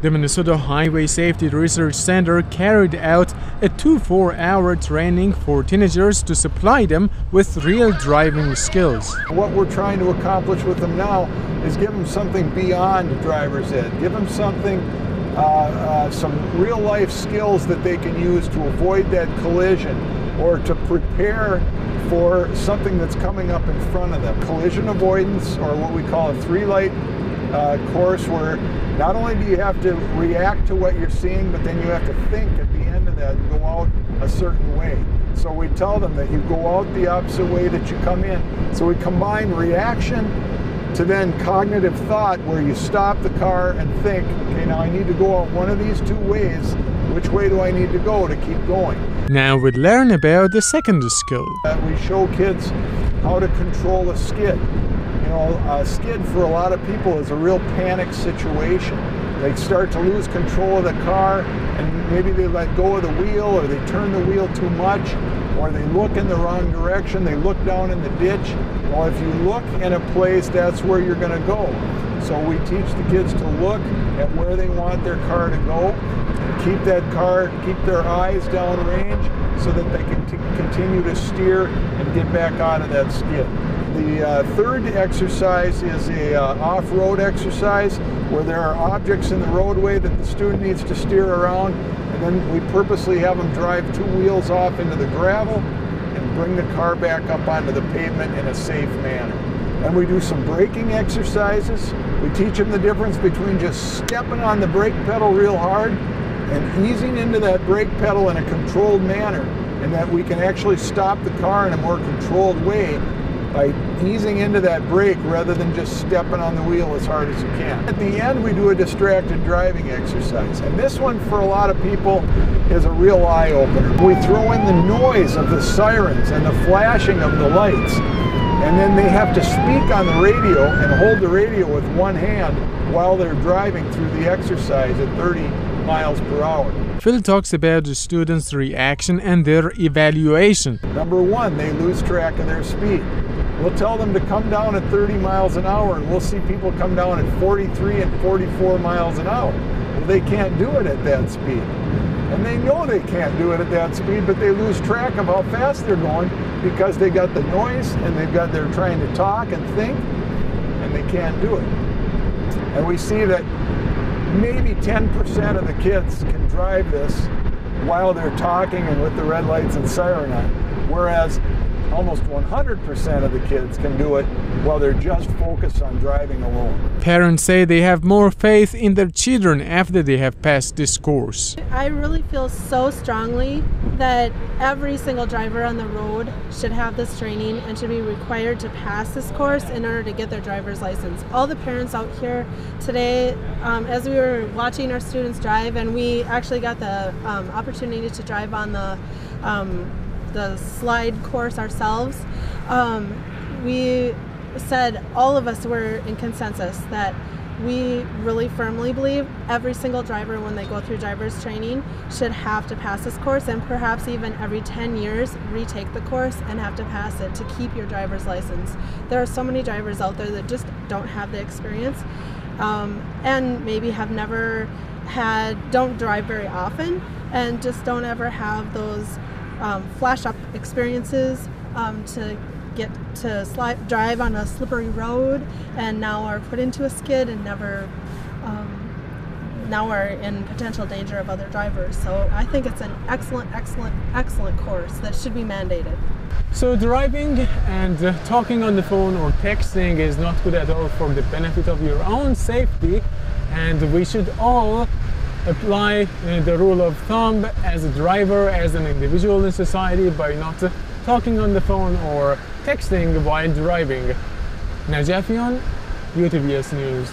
The Minnesota Highway Safety Research Center carried out a 4-hour training for teenagers to supply them with real driving skills. What we're trying to accomplish with them now is give them something beyond driver's ed. Give them something, some real life skills that they can use to avoid that collision or to prepare for something that's coming up in front of them. Collision avoidance, or what we call a 3-light course, where not only do you have to react to what you're seeing, but then you have to think at the end of that and go out a certain way. So we tell them that you go out the opposite way that you come in. So we combine reaction to then cognitive thought, where you stop the car and think, okay, now I need to go out one of these 2 ways. Which way do I need to go to keep going? Now we learn about the second skill. We show kids how to control a skid. You know, a skid for a lot of people is a real panic situation. They start to lose control of the car, and maybe they let go of the wheel, or they turn the wheel too much, or they look in the wrong direction, they look down in the ditch. Well, if you look in a place, that's where you're going to go. So we teach the kids to look at where they want their car to go, keep their eyes downrange so that they can continue to steer and get back out of that skid. The third exercise is a off-road exercise, where there are objects in the roadway that the student needs to steer around, and then we purposely have them drive 2 wheels off into the gravel and bring the car back up onto the pavement in a safe manner. And we do some braking exercises. We teach them the difference between just stepping on the brake pedal real hard and easing into that brake pedal in a controlled manner, and that we can actually stop the car in a more controlled way by easing into that brake rather than just stepping on the wheel as hard as you can. At the end, we do a distracted driving exercise, and this one for a lot of people is a real eye-opener. We throw in the noise of the sirens and the flashing of the lights, and then they have to speak on the radio and hold the radio with one hand while they're driving through the exercise at 30 miles per hour. Phil talks about the students' reaction and their evaluation. Number 1, they lose track of their speed. We'll tell them to come down at 30 miles an hour, and we'll see people come down at 43 and 44 miles an hour. Well, they can't do it at that speed. And they know they can't do it at that speed, but they lose track of how fast they're going because they got the noise, and they're trying to talk and think, and they can't do it. And we see that maybe 10% of the kids can drive this while they're talking and with the red lights and siren on, whereas almost 100% of the kids can do it while they're just focused on driving alone. Parents say they have more faith in their children after they have passed this course. I really feel so strongly that every single driver on the road should have this training and should be required to pass this course in order to get their driver's license. All the parents out here today, as we were watching our students drive, and we actually got the opportunity to drive on the slide course ourselves, we said, all of us were in consensus that we really firmly believe every single driver, when they go through driver's training, should have to pass this course, and perhaps even every 10 years retake the course and have to pass it to keep your driver's license. There are so many drivers out there that just don't have the experience, and maybe have never don't drive very often, and just don't ever have those flash up experiences to get to drive on a slippery road, and now are put into a skid and now are in potential danger of other drivers. So I think it's an excellent course that should be mandated. So driving and talking on the phone or texting is not good at all for the benefit of your own safety, and we should all apply the rule of thumb as a driver, as an individual in society, by not talking on the phone or texting while driving. Najafian, UTVS News.